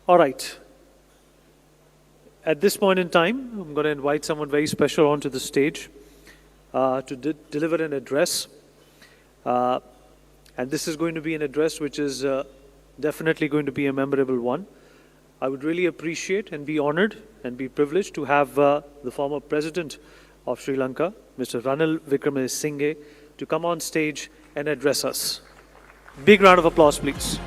All right. At this point in time, I'm going to invite someone very special onto the stage to deliver an address. And this is going to be an address which is definitely going to be a memorable one. I would really appreciate and be honored and be privileged to have the former President of Sri Lanka, Mr. Ranil Wickremesinghe, to come on stage and address us. Big round of applause, please.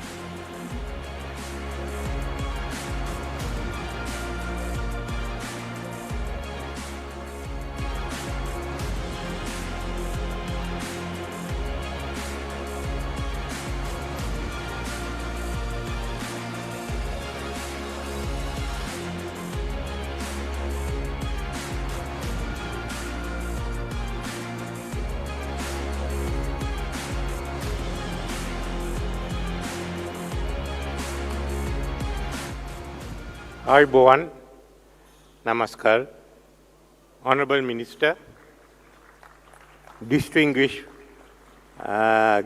Ayubowan, Namaskar, Honorable Minister, distinguished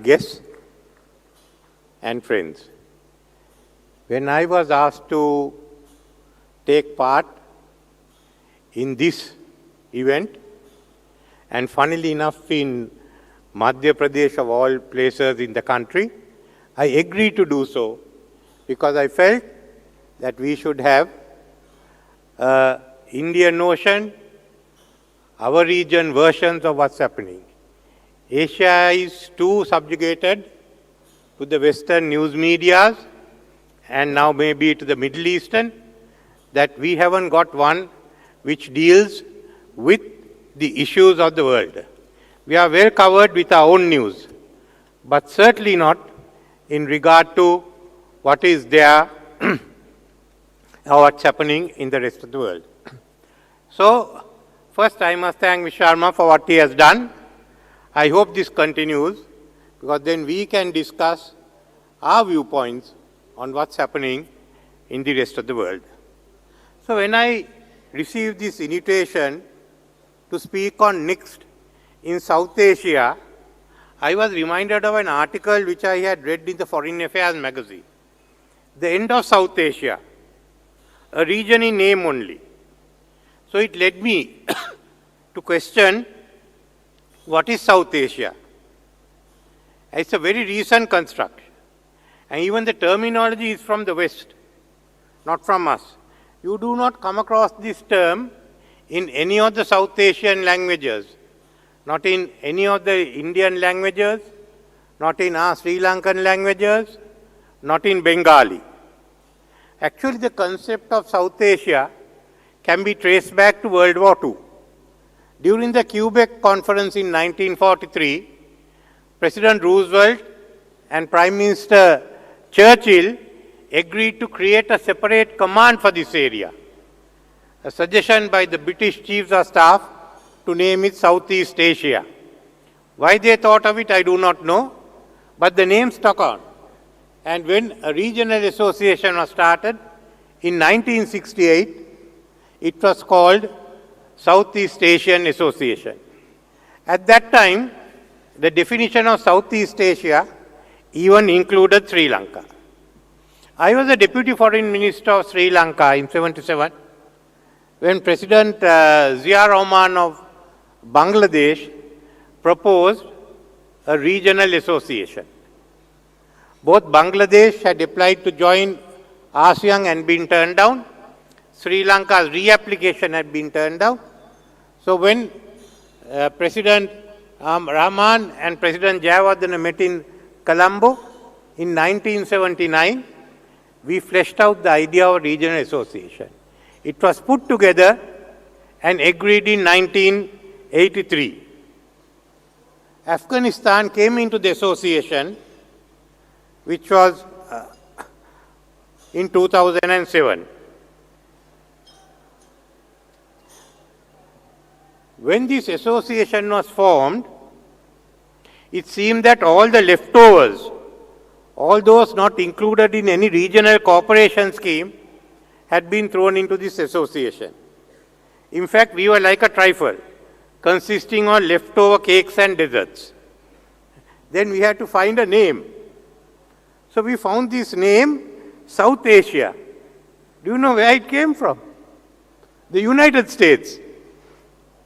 guests and friends. When I was asked to take part in this event, and funnily enough in Madhya Pradesh of all places in the country, I agreed to do so because I felt that we should have Indian notion, our region versions of what's happening. Asia is too subjugated to the Western news medias and now maybe to the Middle Eastern, that we haven't got one which deals with the issues of the world. We are well covered with our own news, but certainly not in regard to what is there or what's happening in the rest of the world. So, first I must thank Mr. Sharma for what he has done. I hope this continues, because then we can discuss our viewpoints on what's happening in the rest of the world. So when I received this invitation to speak on NXT in South Asia, I was reminded of an article which I had read in the Foreign Affairs magazine. The end of South Asia, a region in name only. So it led me to question, what is South Asia? It's a very recent construct. And even the terminology is from the West, not from us. You do not come across this term in any of the South Asian languages, not in any of the Indian languages, not in our Sri Lankan languages, not in Bengali. Actually, the concept of South Asia can be traced back to World War II. During the Quebec Conference in 1943, President Roosevelt and Prime Minister Churchill agreed to create a separate command for this area. A suggestion by the British Chiefs of Staff to name it Southeast Asia. Why they thought of it, I do not know, but the name stuck on. And when a regional association was started in 1968, it was called Southeast Asian Association. At that time, the definition of Southeast Asia even included Sri Lanka. I was the Deputy Foreign Minister of Sri Lanka in 1977 when President Zia Rahman of Bangladesh proposed a regional association. Both Bangladesh had applied to join ASEAN and been turned down. Sri Lanka's reapplication had been turned down. So when President Rahman and President Jayawardena met in Colombo in 1979, we fleshed out the idea of regional association. It was put together and agreed in 1983. Afghanistan came into the association, which was in 2007. When this association was formed, it seemed that all the leftovers, all those not included in any regional cooperation scheme, had been thrown into this association. In fact, we were like a trifle, consisting of leftover cakes and desserts. Then we had to find a name. So we found this name, South Asia. Do you know where it came from? The United States.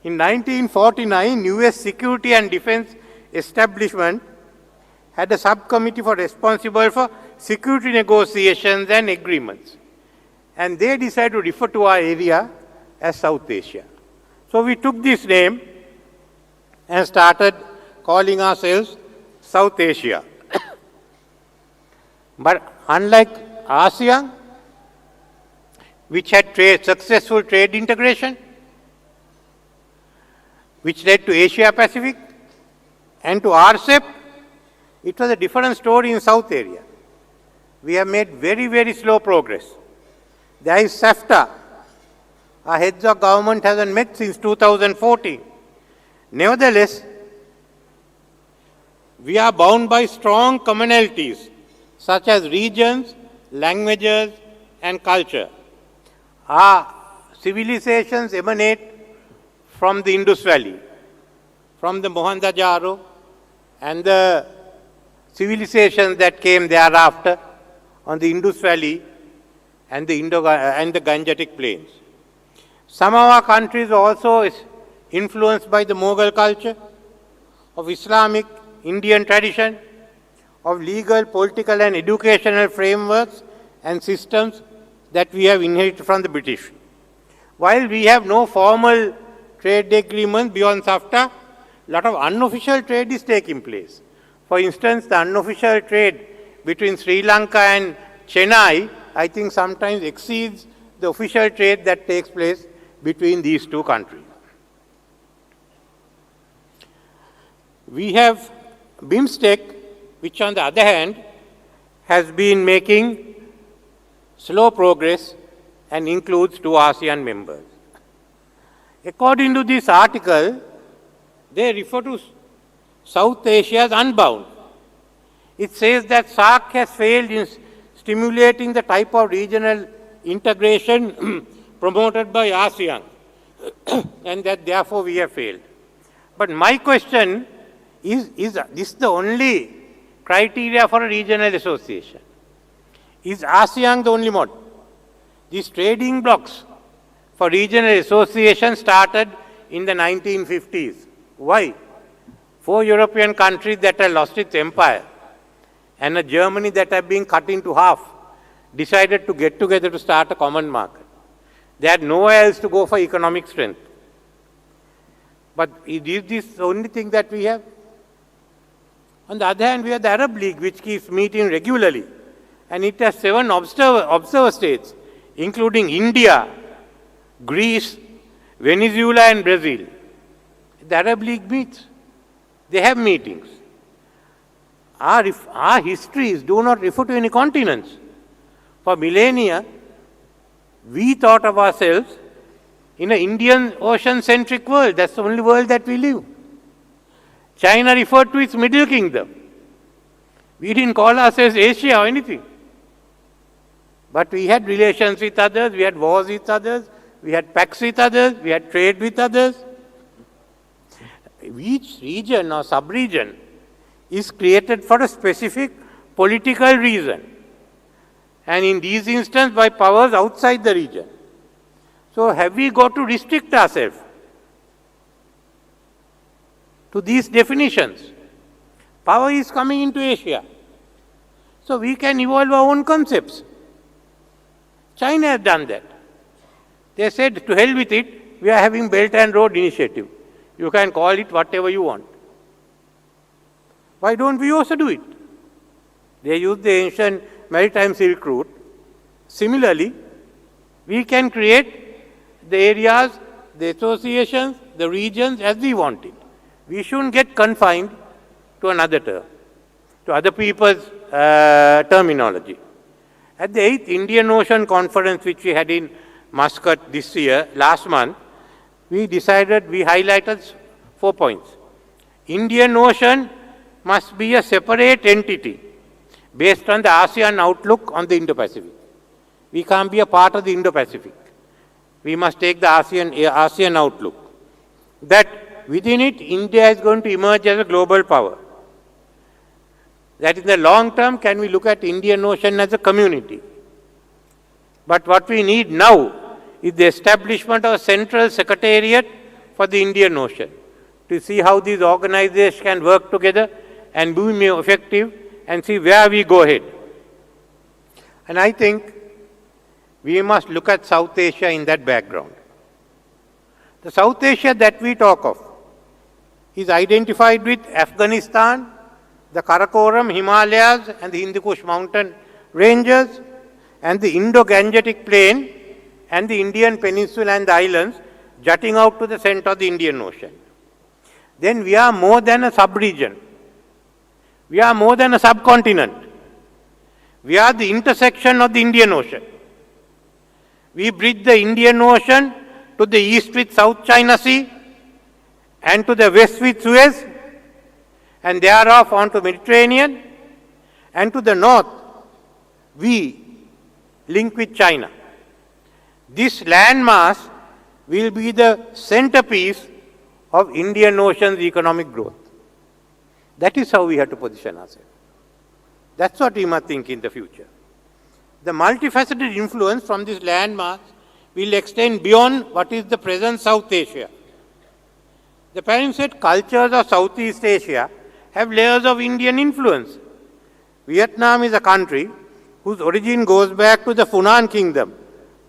In 1949, US Security and Defense Establishment had a subcommittee responsible for security negotiations and agreements. And they decided to refer to our area as South Asia. So we took this name and started calling ourselves South Asia. But unlike ASEAN, which had successful trade integration, which led to Asia Pacific and to RCEP, it was a different story in South area. We have made very, very slow progress. There is SAFTA. Our heads of government hasn't met since 2014. Nevertheless, we are bound by strong commonalities such as regions, languages, and culture. Our civilizations emanate from the Indus Valley, from the Mohenjo-daro, and the civilizations that came thereafter on the Indus Valley and the Gangetic Plains. Some of our countries are also influenced by the Mughal culture, of Islamic, Indian tradition, of legal, political, and educational frameworks and systems that we have inherited from the British. While we have no formal trade agreement beyond SAFTA, a lot of unofficial trade is taking place. For instance, the unofficial trade between Sri Lanka and Chennai, I think sometimes exceeds the official trade that takes place between these two countries. We have BIMSTEC, which on the other hand has been making slow progress and includes 2 ASEAN members. According to this article, they refer to South Asia as unbound. It says that SAARC has failed in stimulating the type of regional integration promoted by ASEAN and that therefore we have failed. But my question is this the only criteria for a regional association? Is ASEAN the only model? These trading blocks for regional association started in the 1950s. Why? 4 European countries that had lost its empire and a Germany that had been cut into half decided to get together to start a common market. They had nowhere else to go for economic strength. But is this the only thing that we have? On the other hand, we have the Arab League, which keeps meeting regularly, and it has 7 observer states, including India, Greece, Venezuela, and Brazil. The Arab League meets. They have meetings. Our histories do not refer to any continents. For millennia, we thought of ourselves in an Indian Ocean-centric world. That's the only world that we live. China referred to its Middle Kingdom. We didn't call ourselves Asia or anything. But we had relations with others, we had wars with others, we had pacts with others, we had trade with others. Each region or sub-region is created for a specific political reason. And in these instances, by powers outside the region. So have we got to restrict ourselves to these definitions? Power is coming into Asia. So we can evolve our own concepts. China has done that. They said, to hell with it, we are having Belt and Road Initiative. You can call it whatever you want. Why don't we also do it? They use the ancient maritime Silk Route. Similarly, we can create the areas, the associations, the regions as we want it. We shouldn't get confined to another term, to other people's terminology. At the 8th Indian Ocean Conference, which we had in Muscat last month, we highlighted 4 points. Indian Ocean must be a separate entity based on the ASEAN outlook on the Indo-Pacific. We can't be a part of the Indo-Pacific. We must take the ASEAN outlook. That within it, India is going to emerge as a global power. That in the long term, can we look at Indian Ocean as a community? But what we need now is the establishment of a central secretariat for the Indian Ocean to see how these organizations can work together and be more effective and see where we go ahead. And I think we must look at South Asia in that background. The South Asia that we talk of is identified with Afghanistan, the Karakoram, Himalayas and the Hindu Kush mountain ranges, and the Indo-Gangetic plain and the Indian peninsula and the islands jutting out to the center of the Indian Ocean. Then we are more than a sub-region. We are more than a subcontinent. We are the intersection of the Indian Ocean. We bridge the Indian Ocean to the east with South China Sea and to the west with Suez, and thereof on to Mediterranean, and to the north we link with China. This landmass will be the centerpiece of Indian Ocean's economic growth. That is how we have to position ourselves. That's what we must think in the future. The multifaceted influence from this landmass will extend beyond what is the present South Asia. The palimpsest cultures of Southeast Asia have layers of Indian influence. Vietnam is a country whose origin goes back to the Funan kingdom,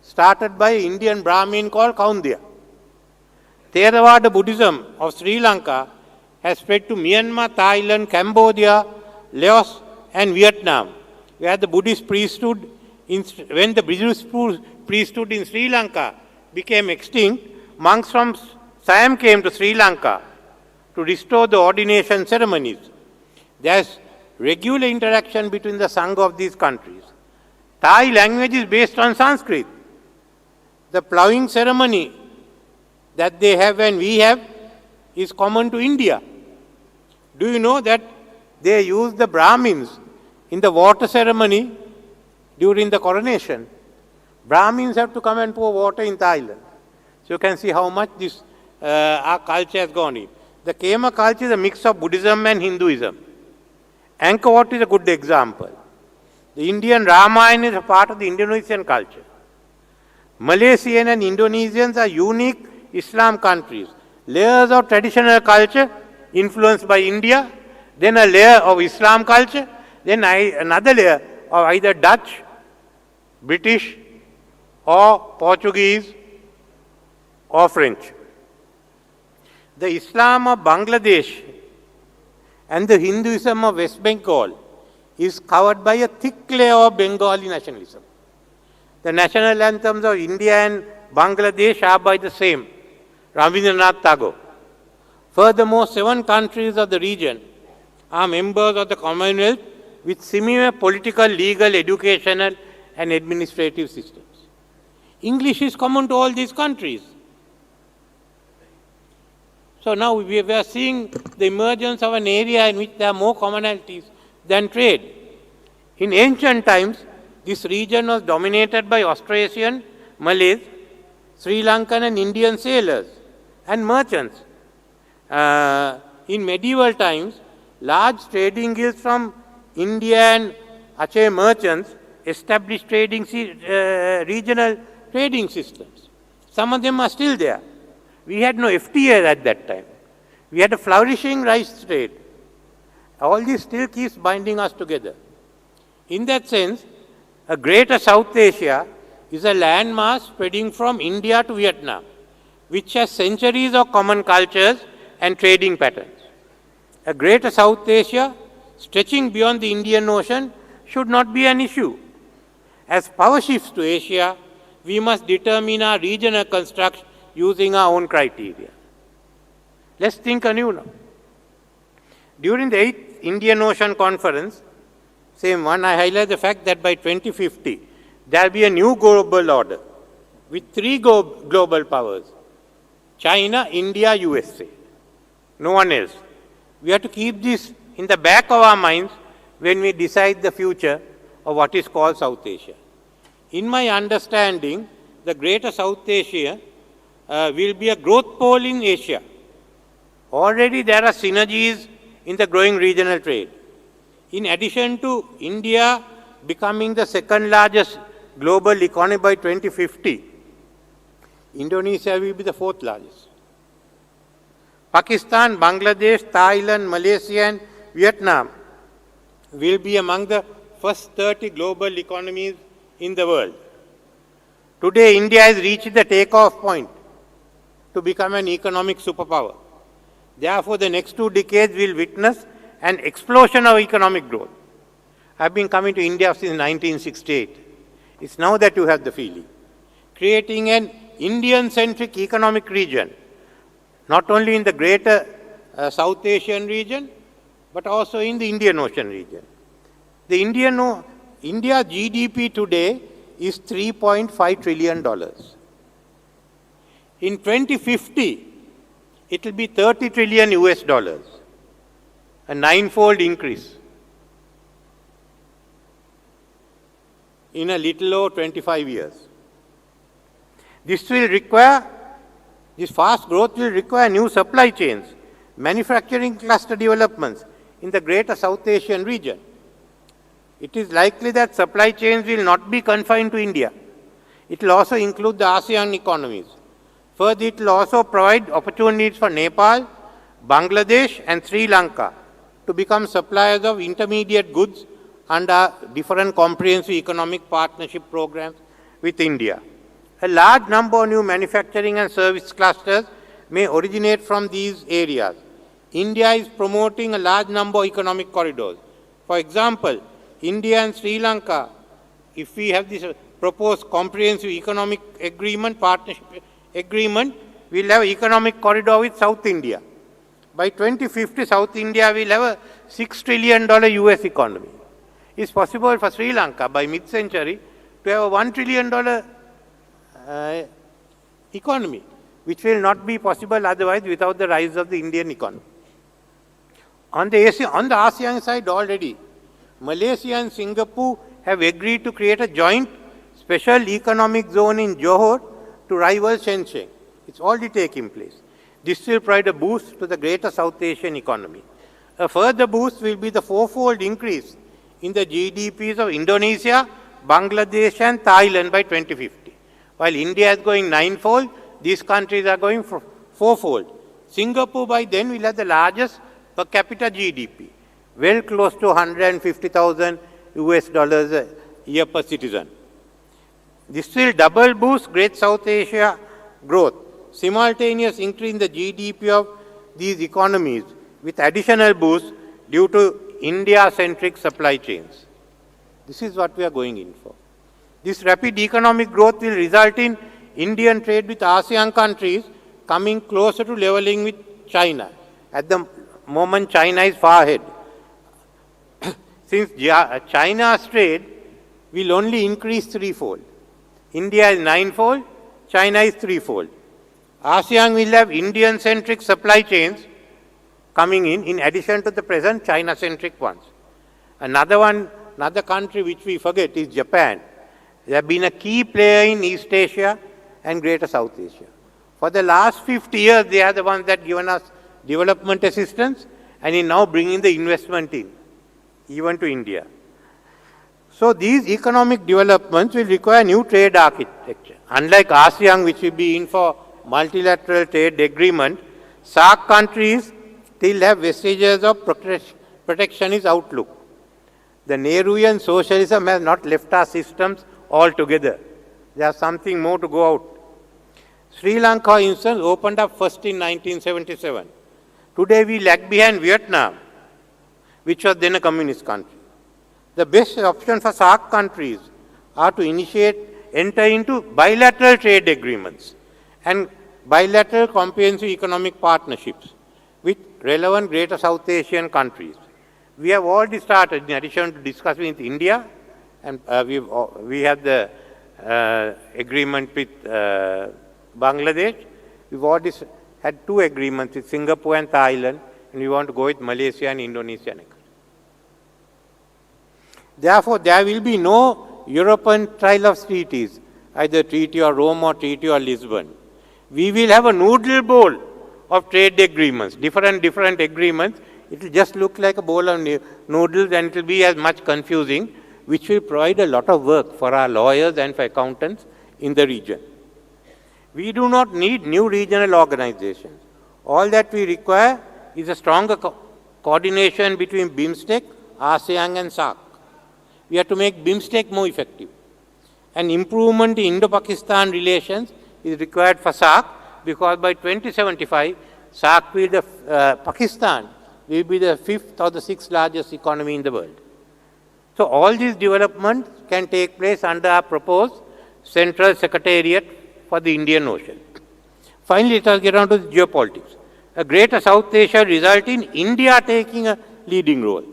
started by an Indian Brahmin called Kaundia. Theravada Buddhism of Sri Lanka has spread to Myanmar, Thailand, Cambodia, Laos and Vietnam, where the Buddhist priesthood, when the Buddhist priesthood in Sri Lanka became extinct, monks from Siam came to Sri Lanka to restore the ordination ceremonies. There is regular interaction between the Sangha of these countries. Thai language is based on Sanskrit. The ploughing ceremony that they have and we have is common to India. Do you know that they use the Brahmins in the water ceremony during the coronation? Brahmins have to come and pour water in Thailand. So you can see how much this our culture has gone in. The Khmer culture is a mix of Buddhism and Hinduism. Angkor Wat is a good example. The Indian Ramayana is a part of the Indonesian culture. Malaysian and Indonesians are unique Islam countries. Layers of traditional culture influenced by India, then a layer of Islam culture, then another layer of either Dutch, British, or Portuguese, or French. The Islam of Bangladesh and the Hinduism of West Bengal is covered by a thick layer of Bengali nationalism. The national anthems of India and Bangladesh are by the same, Rabindranath Tagore. Furthermore, 7 countries of the region are members of the Commonwealth with similar political, legal, educational and administrative systems. English is common to all these countries. So now we are seeing the emergence of an area in which there are more commonalities than trade. In ancient times, this region was dominated by Austrasian, Malays, Sri Lankan and Indian sailors and merchants. In medieval times, large trading guilds from India and Aceh merchants established regional trading systems. Some of them are still there. We had no FTA at that time. We had a flourishing rice trade. All this still keeps binding us together. In that sense, a greater South Asia is a landmass spreading from India to Vietnam, which has centuries of common cultures and trading patterns. A greater South Asia stretching beyond the Indian Ocean should not be an issue. As power shifts to Asia, we must determine our regional construct using our own criteria. Let's think anew now. During the 8th Indian Ocean Conference, same one, I highlight the fact that by 2050, there will be a new global order with 3 global powers: China, India, USA. No one else. We have to keep this in the back of our minds when we decide the future of what is called South Asia. In my understanding, the greater South Asia will be a growth pole in Asia. Already there are synergies in the growing regional trade. In addition to India becoming the second largest global economy by 2050, Indonesia will be the fourth largest. Pakistan, Bangladesh, Thailand, Malaysia and Vietnam will be among the first 30 global economies in the world. Today, India has reached the takeoff point to become an economic superpower. Therefore, the next 2 decades will witness an explosion of economic growth. I've been coming to India since 1968. It's now that you have the feeling. Creating an Indian-centric economic region, not only in the greater South Asian region, but also in the Indian Ocean region. The India GDP today is $3.5 trillion. In 2050, it will be 30 trillion US dollars, a 9-fold increase in a little over 25 years. This fast growth will require new supply chains, manufacturing cluster developments in the greater South Asian region. It is likely that supply chains will not be confined to India. It will also include the ASEAN economies. Further, it will also provide opportunities for Nepal, Bangladesh and Sri Lanka to become suppliers of intermediate goods under different comprehensive economic partnership programs with India. A large number of new manufacturing and service clusters may originate from these areas. India is promoting a large number of economic corridors. For example, India and Sri Lanka, if we have this proposed comprehensive economic agreement, partnership agreement, we will have an economic corridor with South India. By 2050, South India will have a $6 trillion US economy. It's possible for Sri Lanka by mid-century to have a $1 trillion economy, which will not be possible otherwise without the rise of the Indian economy. On the ASEAN side already, Malaysia and Singapore have agreed to create a joint special economic zone in Johor to rival Shenzhen. It's already taking place. This will provide a boost to the greater South Asian economy. A further boost will be the 4-fold increase in the GDPs of Indonesia, Bangladesh and Thailand by 2050. While India is going 9-fold, these countries are going 4-fold. Singapore by then will have the largest per capita GDP, well close to 150,000 US dollars a year per citizen. This will double boost Great South Asia growth, simultaneous increase in the GDP of these economies with additional boost due to India-centric supply chains. This is what we are going in for. This rapid economic growth will result in Indian trade with ASEAN countries coming closer to leveling with China. At the moment, China is far ahead. Since China's trade will only increase 3-fold. India is 9-fold, China is 3-fold. ASEAN will have Indian-centric supply chains coming in addition to the present China-centric ones. Another country which we forget is Japan. They have been a key player in East Asia and Greater South Asia. For the last 50 years, they are the ones that given us development assistance and in now bringing the investment in, even to India. So these economic developments will require new trade architecture. Unlike ASEAN, which will be in for multilateral trade agreement, SAARC countries still have vestiges of protectionist outlook. The Nehruvian socialism has not left our systems altogether. There's something more to go out. Sri Lanka, for instance, opened up first in 1977. Today we lag behind Vietnam, which was then a communist country. The best option for SAARC countries are to enter into bilateral trade agreements and bilateral comprehensive economic partnerships with relevant Greater South Asian countries. We have already started, in addition to discussing with India, and we have the agreement with Bangladesh. We've already had 2 agreements with Singapore and Thailand, and we want to go with Malaysia and Indonesia next. Therefore, there will be no European style of treaties, either Treaty of Rome or Treaty of Lisbon. We will have a noodle bowl of trade agreements, different agreements. It will just look like a bowl of noodles and it will be as much confusing. which will provide a lot of work for our lawyers and for accountants in the region. We do not need new regional organizations. All that we require is a stronger coordination between BIMSTEC, ASEAN and SAARC. We have to make BIMSTEC more effective. An improvement in Indo-Pakistan relations is required for SAARC because by 2075, SAARC will Pakistan will be the 5th or the 6th largest economy in the world. So all these developments can take place under our proposed Central Secretariat for the Indian Ocean. Finally, let us get on to the geopolitics. A greater South Asia will result in India taking a leading role.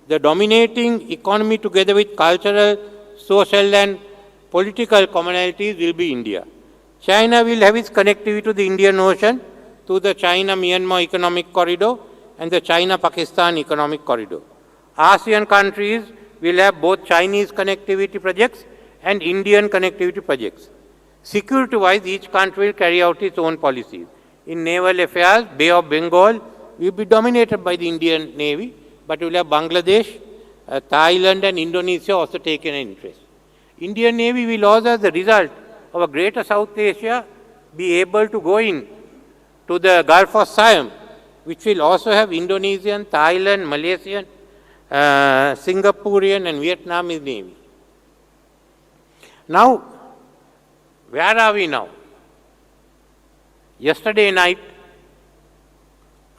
The dominating economy together with cultural, social and political commonalities will be India. China will have its connectivity to the Indian Ocean through the China-Myanmar Economic Corridor and the China-Pakistan Economic Corridor. ASEAN countries will have both Chinese connectivity projects and Indian connectivity projects. Security-wise, each country will carry out its own policies. In naval affairs, Bay of Bengal will be dominated by the Indian Navy, but we will have Bangladesh, Thailand and Indonesia also taking an interest. Indian Navy will also, as a result of a greater South Asia, be able to go in to the Gulf of Siam, which will also have Indonesian, Thailand, Malaysian, Singaporean and Vietnamese Navy. Now, where are we now? Yesterday night,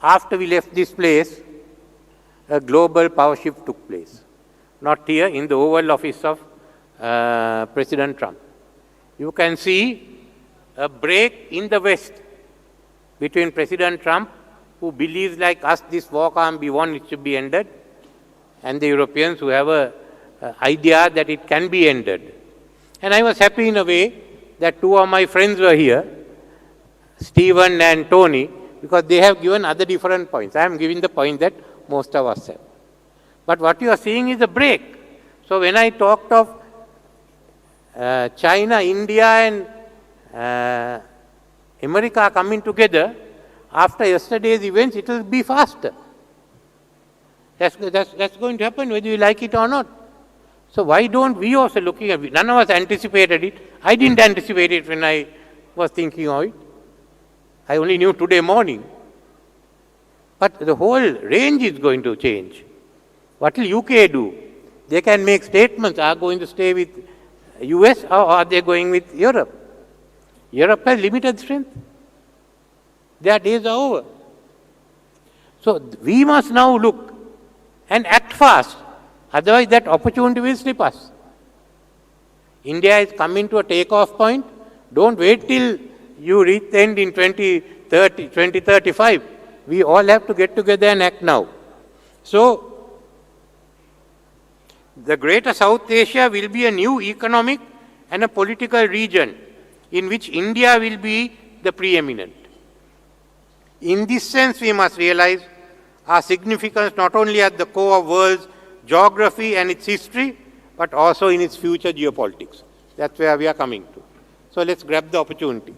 after we left this place, a global power shift took place. Not here, in the Oval Office of President Trump. You can see a break in the West between President Trump, who believes like us this war can't be won, it should be ended, and the Europeans who have an idea that it can be ended. And I was happy in a way that two of my friends were here, Stephen and Tony, because they have given other different points. I am giving the point that most of us have. But what you are seeing is a break. So when I talked of China, India and America coming together, after yesterday's events, it will be faster. That's going to happen whether you like it or not. So why don't we also looking at it? None of us anticipated it. I didn't anticipate it when I was thinking of it. I only knew today morning. But the whole range is going to change. What will UK do? They can make statements. Are going to stay with US or are they going with Europe? Europe has limited strength. Their days are over. So we must now look and act fast. Otherwise that opportunity will slip us. India is coming to a takeoff point. Don't wait till you reach the end in 2030, 2035. We all have to get together and act now. So, the Greater South Asia will be a new economic and a political region in which India will be the preeminent. In this sense, we must realize our significance not only at the core of world's geography and its history, but also in its future geopolitics. That's where we are coming to. So let's grab the opportunity.